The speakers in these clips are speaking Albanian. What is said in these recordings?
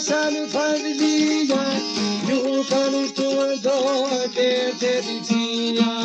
Sanë familja, ju kanë të dojë të tia.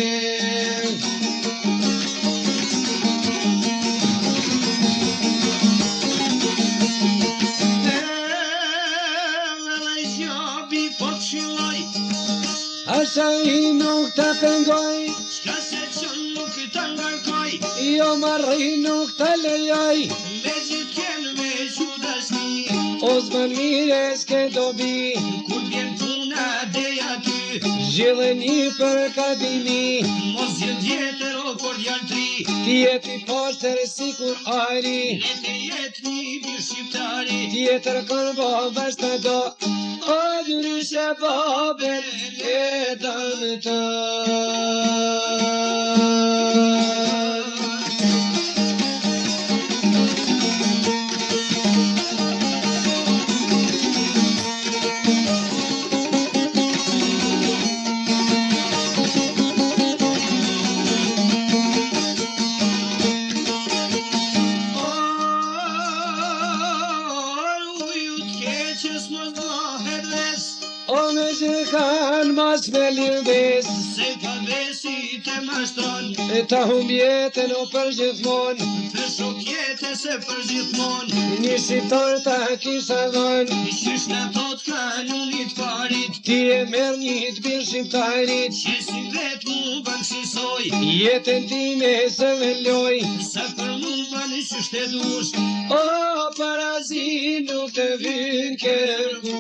vete. Asha I nuk ta këngoj, Shka se që nuk ta ngarkoj, jo marri nuk ta lejoj, me gjithë kënë me qudashni. o zban mire s'ke dobi, Kur vjen puna deja ty, zhjile një për kadimi, mos gjithë vjetër o kordial tri. tjeti poshtër si kur ajri, Lete jetë një bir shqiptari, tjetër kërbo vazhta do, o dyryshe babel jetën të. O me që kanë mas me lirdes, se ka besi te mashtron, e ta hum jetën o për gjithmon, të shok jetë se për gjithmon. një shqiptar ta kisha dhon, Qysh në tot kanunit parit, ti e merë një të birë shqiptarit, që si vetë mu banë shisoj, jetën time se veloj, sa për mu banë qysh të dush, o parazi nuk të vynë kërgus.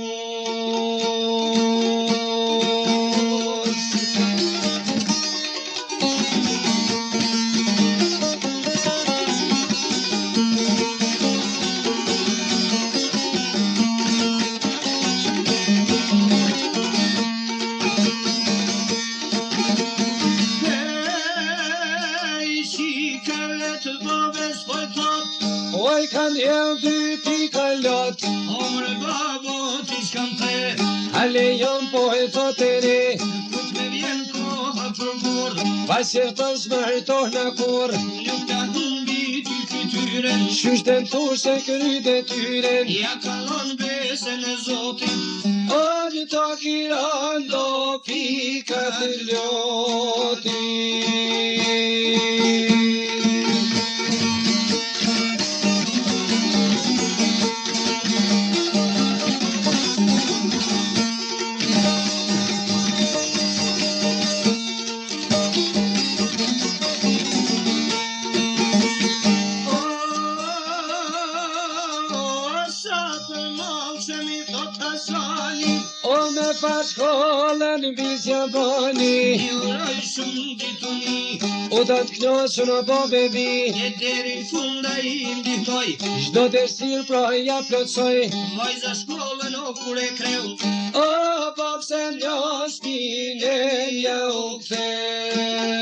Oj kanë jem dy pika lot, omre babo ti shkam te, ale jam po e thotere, kut me vjen koha për burë, pasirton s'mërtojnë në kur, nuk ta humbi ty fytyren, qyshten thushe kryt e tyren, ja kalon besën e Zotit, o një të kiran do pika të loti. O me pa shkollën vizja bani, i uroj shumë dituni, u do t'knosu në bo bebi, e deri funda I ndihmoj, çdo desir pra ja plotsoj, vajza shkollën o kur e kreu, o po pse njo shpine ja u ktheu.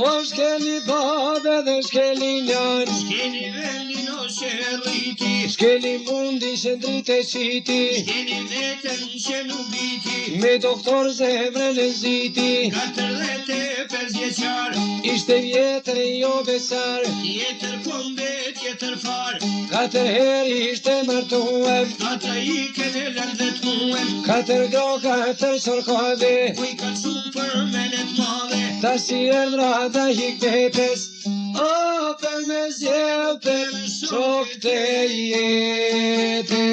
O shkeli babe dhe shkeli njan, shkeni vendin o shërriti, shkeli mundi që ndrit e qiti, shkeni vetën që nuk biti, me doktor zemrën e ziti, 45 vjeqar, ishte vjetër jo besar, tjetër kombe, tjetër far, 4 herë ishte martuem, ata I kene lërë dhe të muem, 4 gro, 4 sorkave, kuj ka shumë për menet madhe, ta si erdra ta hik vetës, o për me zjepën shok të jetë.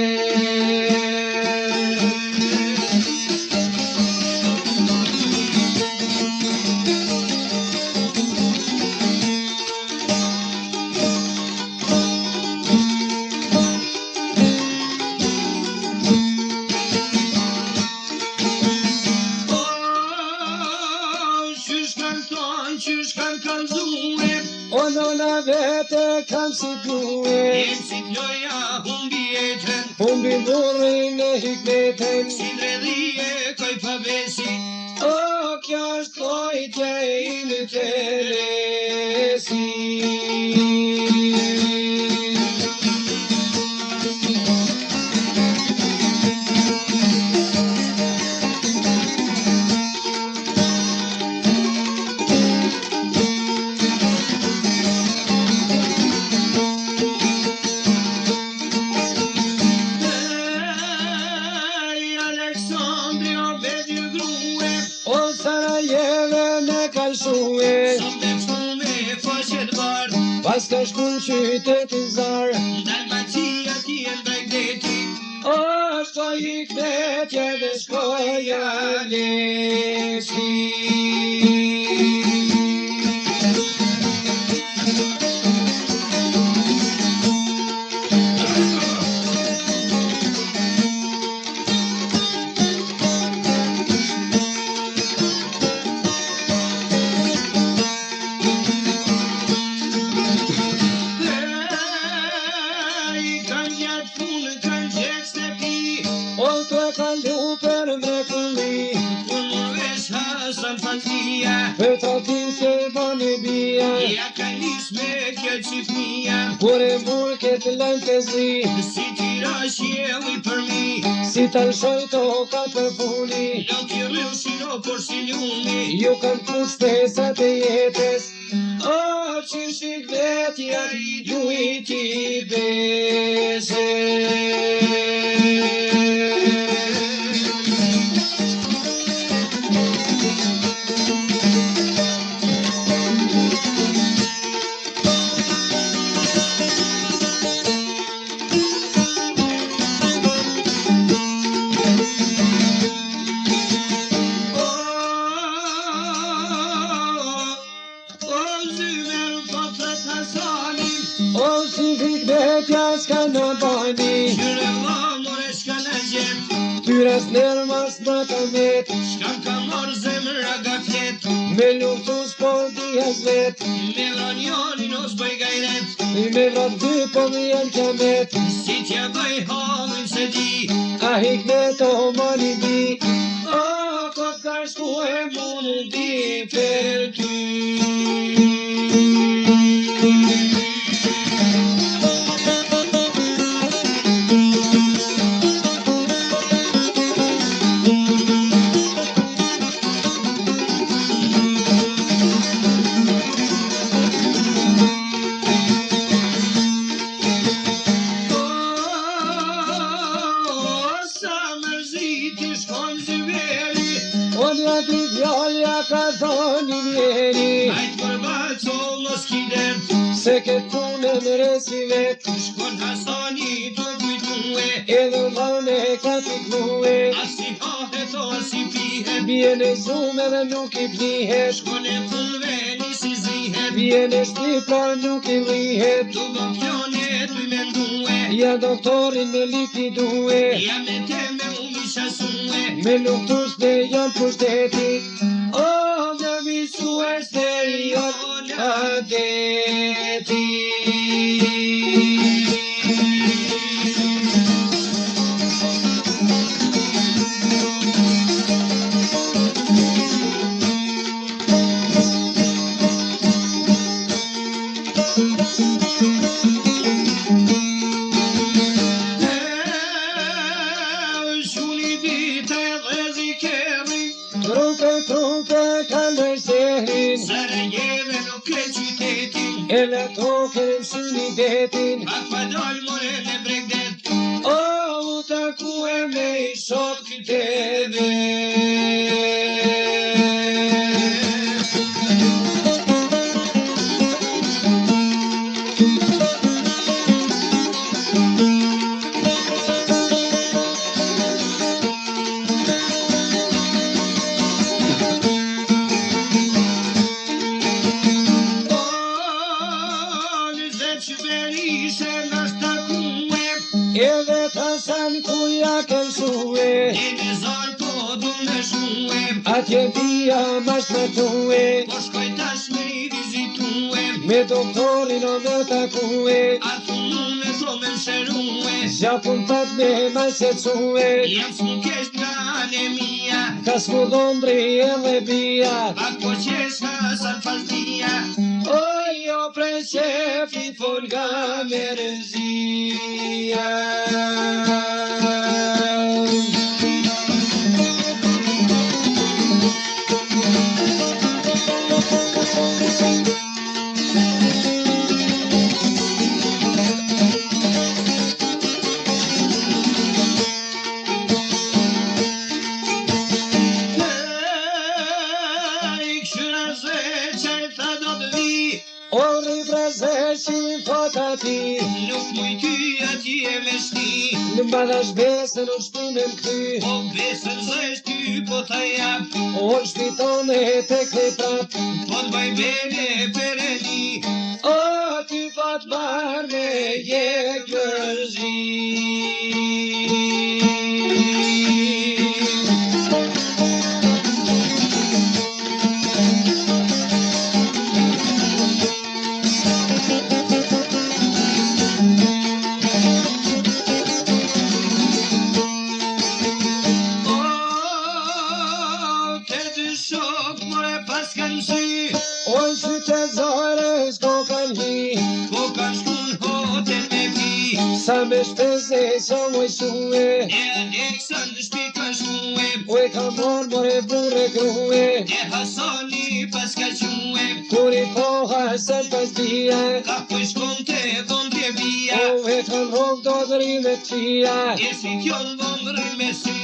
qysh kanë kalzue, O nona vete kam si grue, jem si t'loja humbi jetën, humbi burrin e hikmetën, si dredhije koj pavesi, o kjo është lojtja I në telesi. s'ka shku në qytetin zar. Dalmacia ti e Bregdeti. Është o i knetje dhe shkoja leqi. O të kalu për mrekulli, për tratin që bani bia, Ja ka nis me kjo qifnia. kur e mur këtë lajnë të zi, Si tira qielli për mi. si të lëshoj toka për funi, Nuk i rrëu si no por si ljumi. ju kanë pus stesat e jetës, o që shikvetja i dujt i bese. O si fikvetja s'ka në bani, Qyre more shka në gjem. tyras nërë mas më ka met, Shka ka mor zemra ga flet. me luftu s'por dijas vet, Me vronjonin os bëj gajret. me vrat dy po më janë kamet, Si t'ja bëj hallin se di. a hikmet o mani di, o kot ka shku e mundi për ty. O një dy djallja ka thoni njeri, Ajt përbat sol mos kidet. se këtë punë në resi vet, Shkon Hasani të kujtue. edhe dhane ka piknue, Asi hahet o asi pihet. bie në zume dhe nuk i plihet, Shkon e pulveni si zihet. bie në shpi pra nuk i lihet, Tu do pjone tu i mendue. ja doktorin me likvidue, Ja me teme u mishasue. me luftus dhe janë pushtetit, o në visu e sterion adeti. Shuni dite dhe zikeri. Trupe ka në zehrin, Sarajeve nuk e qytetin. e në tokën më syni detin, Pak pa dal more me Bregdet. o u taku e me i shok të dhe. Edhe të san ku ja ke mësue, Në zar po du me shue. atje bia mas me tue, Po shkoj tash me i vizitue. me doktorin o me takue, A punu me tho me shërue. zja pun pat me mas e cue, Jam s'mukesh nga anemia. ka smurdondri edhe bia, Pak po qesh hasan faldia. oj o prej qefi fol nga merëzia. O ribreze që ke me shti. Në mbadash besën o shpimen këty. O besën zësh ty po ta jap. O shpiton e te knej prap. Po t'baj bene pereni. O ty pat marme je gërzi. O në qytet zare s'ko kan hi. Po kan shkun hotel me pi. Sa me shpeze sa moj shue. E Aleksandr shpi kan shkue. O e ka mor more burre grue. E Hasani pas ka que. Kur i koha se pas dhia. Ka po shkon te dhondje bia. O e ka rog do dhri me qia. E si kjon dhondri me sy.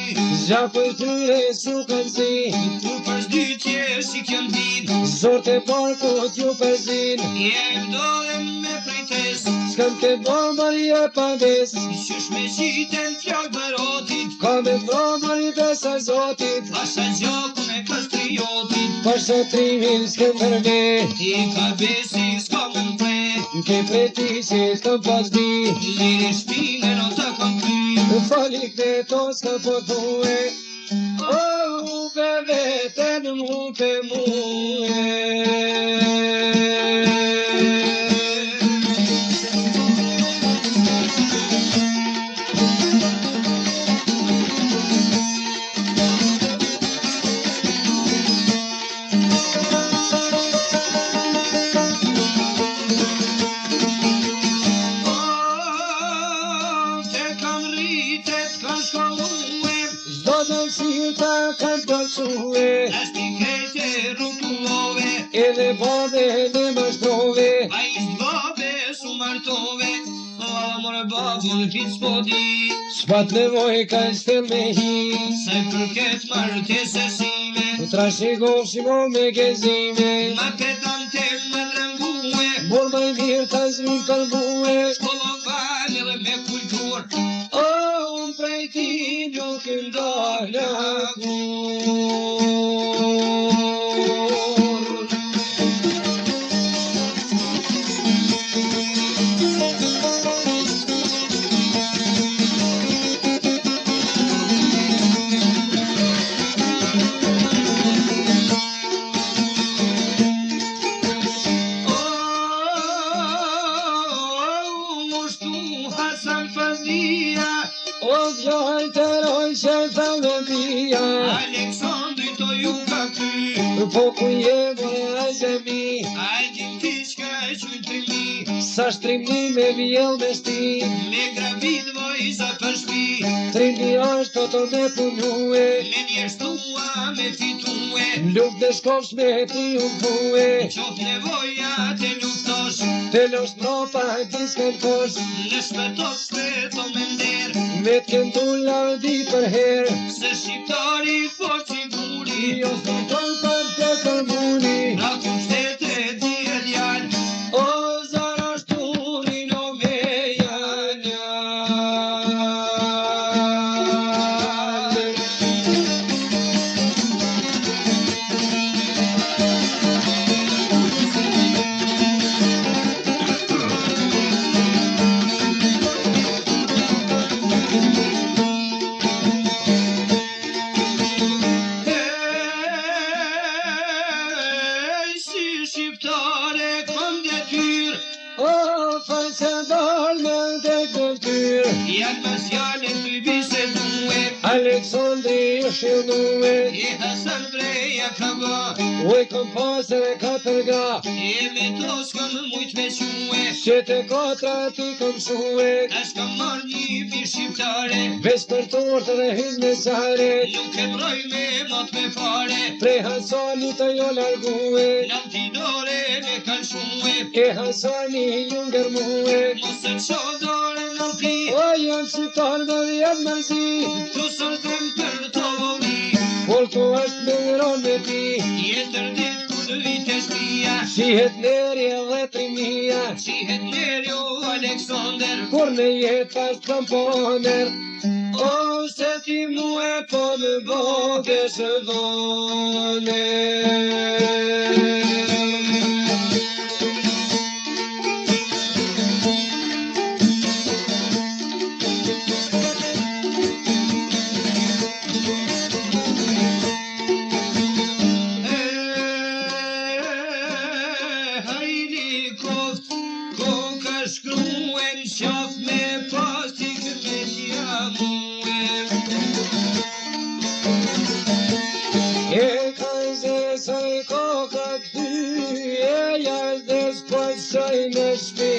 Zgjaku i tyre su kan zi. Kur për zdytje si kjon vin. Zort e parku t'ju përzin. Jem dole me prites. S'kam ke bombari e pandes. Qysh me qiten flok barotit. Ka me bombari besa zotit. Pasha gjakun e kastriotit. Pasha trimin s'kem përve. I ka besi s'ka më mpre. Ke preti si s'kam pas di. Liri shpine në të kam ty. Fali këto s'ka po t'ue. O pe veten mu pe muë. Ashti kejtë rrukullove. Edhe bade edhe mashtrove. A ishtë babe su martove. A more babun pit s'podi. S'pat nevoj ka stel me hi. Se përket martesesime. U trashigov shimo me gezime. Ma pedante me drëngue. Bor maj mirë ta zmi kërbue. Shkollovan edhe me kultur. O, unë prej ti nuk ndala kur. O vjoj të roj që të me pia. Aleksandri to ju ka ty. Po ku je vore a zemi. A gjim ti shka e qytëmi. Sa shtrimni me vjell me sti. Me gravid vojza për shpi. Trimni është të me punue. Me njerëstua me fitue. Luk dhe shkovsh me ti unë pue. Qof nevoja te luftosh. Te los propa disken kosh. Në shpetos shpeto me nder. Me t'ken tulla di për her. Se shqiptari fort siguri. Jo s'ton për të përmuni. Pra ku shtete di e djal. O zara shturi no veja njal. O false dal me dhe këtyr. Janë mas janë të bisedue. Aleksandri shilnue. E Hasan Breja ka ba. O i kom pasër e 4 gra. E me to s'kam mujt me que. Që të 4 ti kom shue. Tash kam marrë një pi shqiptare. Ves për tortë dhe hyz me sare. Nuk e mbroj me mot me fare. Prej Hasani të jo largue. Nam ti dore me kalshue. E Hasani ju ngërmue. Mos e qo dore në pi. O janë shqiptar dhe vjetë mërzi. Tu sot drem për të voli. Polku është me miron me ti. Jetër dit kur në vite shpia. Shihet leri dhe trimia, Shihet leri o Aleksander, kur në jetë pas tamponer, o se ti mu e po në bote së dhone. Shkruen qaf me pasik me t'jamue. E kajze saj koka ty, e jazdes pasaj me shpi,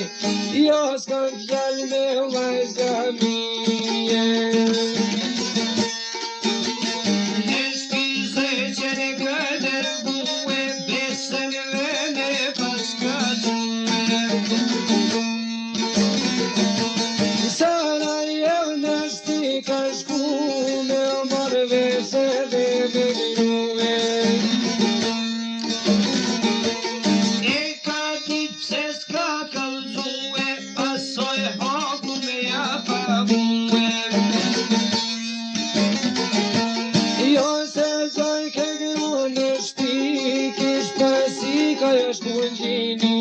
jo s'kam fjall me vajza mije. Në shpize që ne këtër bue, besën vene pas katue. Sarajev në shti ka shku me marrë vese dhe me grue. E ka dit pse s'ka kalzue, pasoj haku me ja pavue. Jo se zaj ke gru në shti, kish pasi ka e shku në gjini.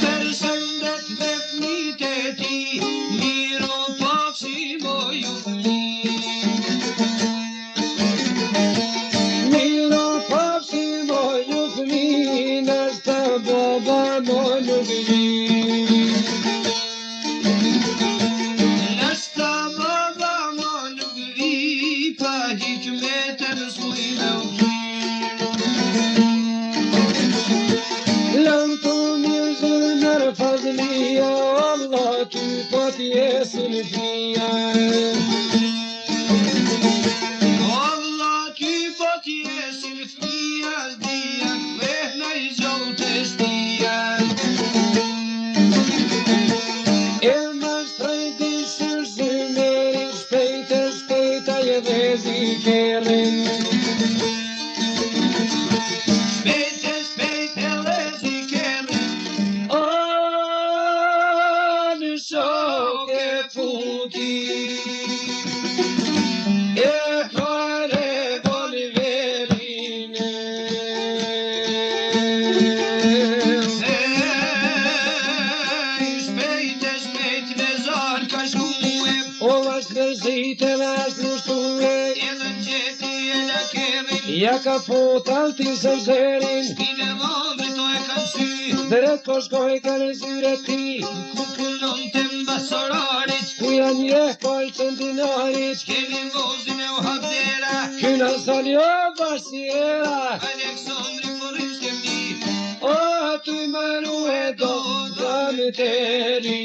Përshëndet dhe fmit e ti, miro pafshim o ju fmi. Miro pafshim o ju fmi, nështë baba mo nuk vi. Nështë baba mo nuk vi, pa hikmetën s'kuj me u fmi. Lam të mirëzër nërë fazlia, Allah ty po t'jesin fnia. Allah ty po t'jesin fnia, zdia kvehna i gjote shtia. E mas trajti shërë meri, shpejta je dhe zikerin. Ja ka fut altin së zërin, Shpine vëndri to e kanë sy, drejt po shkoj ka në zyre ti, ku punon të mbasorarit, ku janë njeh kolqën dinarit, keni vozin e u habdera, kyna son jo basiera, Aleksandri forin shtemni, o aty maru e do dhamë të ri.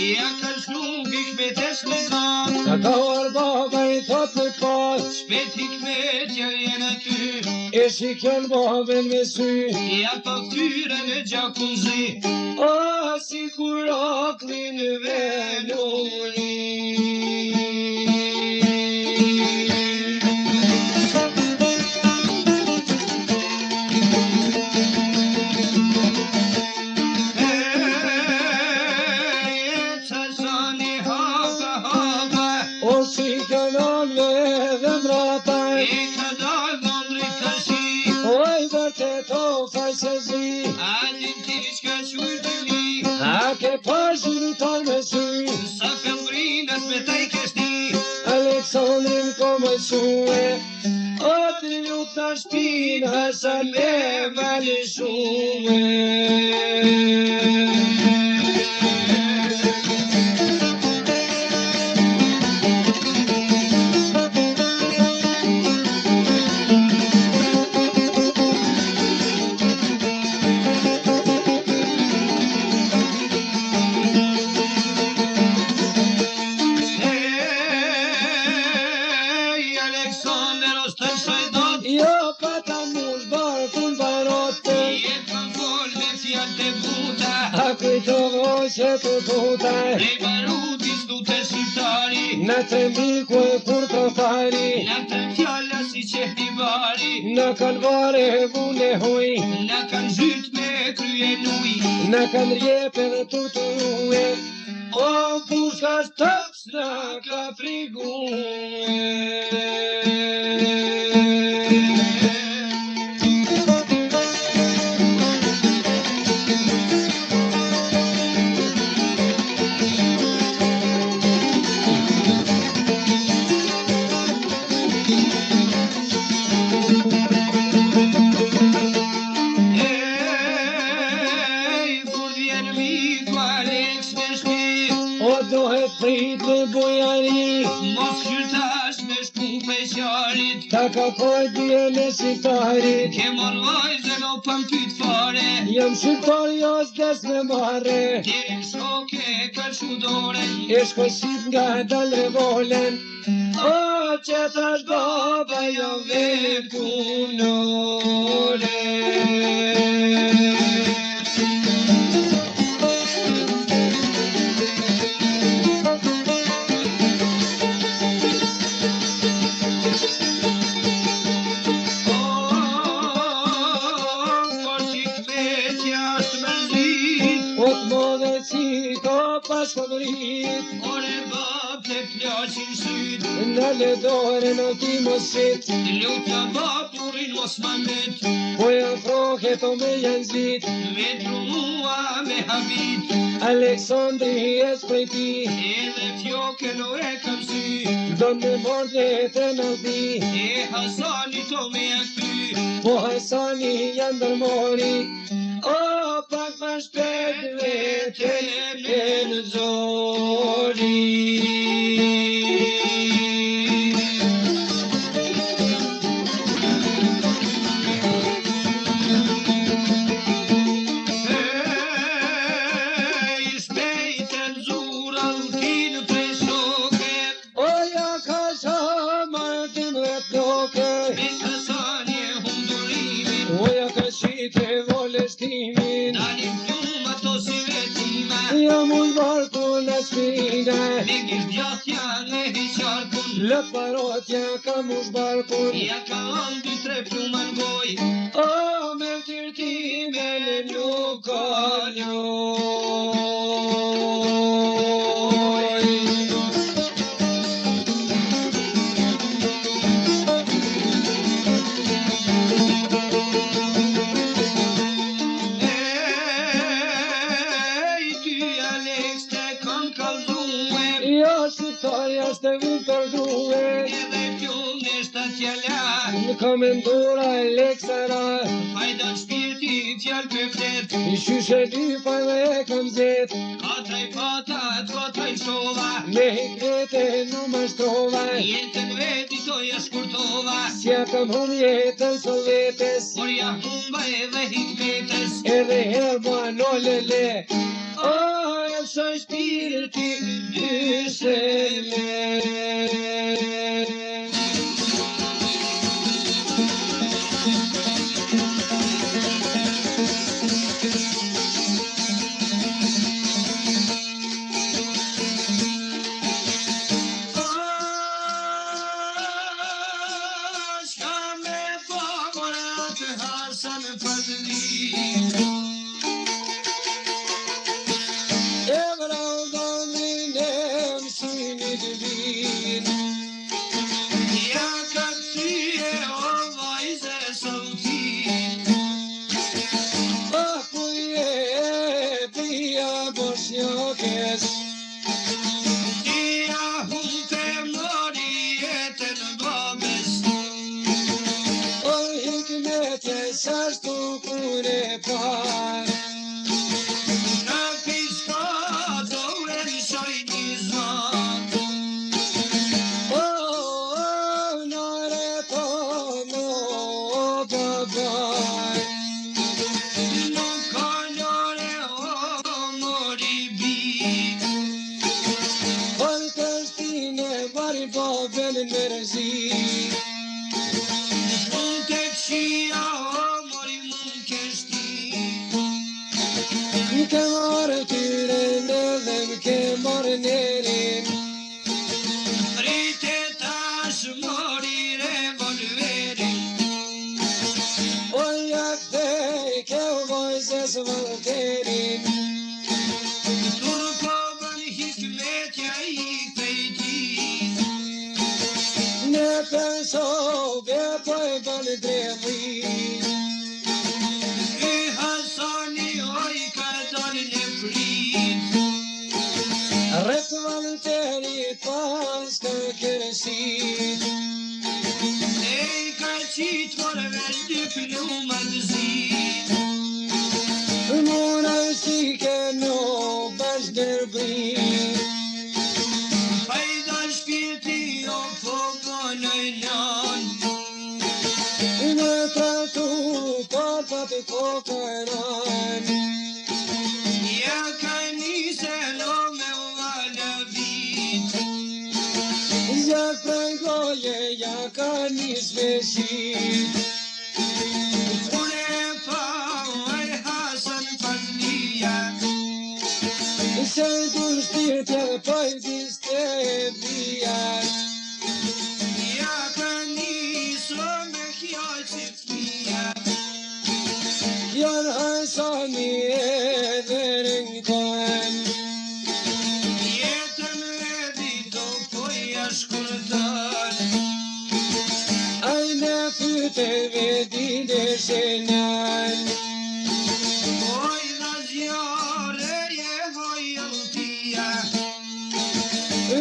Ja kanë shumë hikmetes me zan, Ka kauar baba i thot në pas, shpet hikmetja vjen aty, e shikjon babën me sy, ja pa fyre në gjakunzi, o si kur akli në venuni. A ke pashur ton me sy, sa pelgrinat me taj kështi, Aleksandrin ko më mësue, o të lutë në shpinë sa me valëshue. Kujtovoj të tuta Prej barutis du të shqiptari në të miku e kur të fari Në të fjalla si qehti bari në kanë vare vune huj Në kanë zhyt me krye nuj në kanë rjepe dhe tutu ue o pushka stëps në ka frigue. Prit me bojari Mos qyrtash me shku peqarit ta ka koj dje me shqiptarit Ke morvaj zelo pëm pyt fare jam shqiptar jos des me mare Diri shkoke ka qudore e shkoshit nga dal revolen o që tash baba jo vetë punore. Pas favorit Ore bab të plashin syt në ledore në ti mosit Luta bapurin mos ma met po janë frohet o me janë zlit Me trunua me habit Aleksandri e sprejti Edhe fjoke no e kam sy do me morde të nëlbi E Hasani to me akty po Hasani janë dërmori o pak ma shpet vete në zori. Shpejten zuran kin prej shoke O ja ka shama të më ploke Me Hasani e hundurimin o ja ka shite voleshtimin Dalim pjum ato si vetima jam uj barku në shpina Me gishtjatja në hiqarkun lët parotja kam ush barkun Ja ka andi tre pjuman goj o me tyrtime në nuk ka ljoj. Jo shqiptarja s'te vim përdruhe Edhe pjum në shtatjala në komendura e leksara Hajda shpirti fjall për flet i shyshe lypa dhe e kam zet Katraj patat, katraj shova me hikrete në mashtrova Jetën veti to ja shkurtova s'ja kam hum jetën sovjetes Por ja humba edhe hikmetes edhe her mua no lele o e së shpirti dysele. par. Në piska do e lëshoj një zot. Nare po mo babaj. Nuk ka njore o mori bik. Por kështine mari babën në rëzik. Mund të këshia o mori mund kështi. M'ke marrë tyren edhe m'ke marrë nerin. Rite tash mori revolverin. O jakthej ke u vojzës vëllëterin. Turko bën hikmetja I fejti. Në pensove po e bën drejtëri. Ky Hasani oj ka dalë në prit. Rreth vëllëterit pas ka kërësit. E ka qit mor vendi plumat zit. Muna si ke no bash dërbrin. Pajda shpirti o po bënoj nan. Në tratu papat po kërën. Ja ka nise lo me vala vit. Jak prangoje, ja ka nis me shit. Une pa oj Hasan Fandia. Se du shpirtje pojtiste e bia. Ja ka niso me kjo qëtëria. Janë Hasani edhe rington. Jetën e dito po ja shkurton. Ai në fyte vedin e shenan. Oj dha zjarë je hojëltia.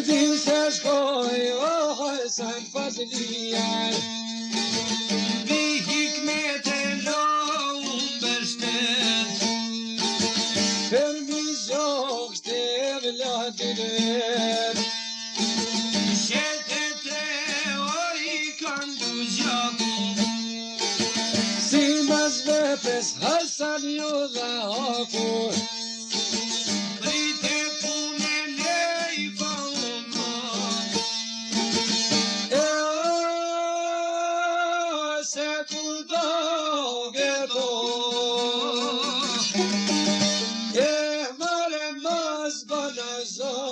Din se shkoj o Hasan Fazlian. Bi hikmete lo unë bështet. Për mi zogës të vladinër. Shetet e oj kanë du gjaku. Si mas vepes Hasan ju dha haku. Krite punën e I falëma. Se kur do gëto. Mare mas banazove.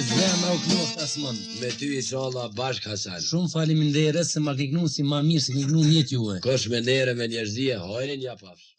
Zemra u knoft asmon. Me ty inshallah bashk Hasan. Shumë faleminderit se ma ke gnu si ma mirë se ke gnu njët juve. Kosh me nere me njerëzije, hajrin ja pafsh.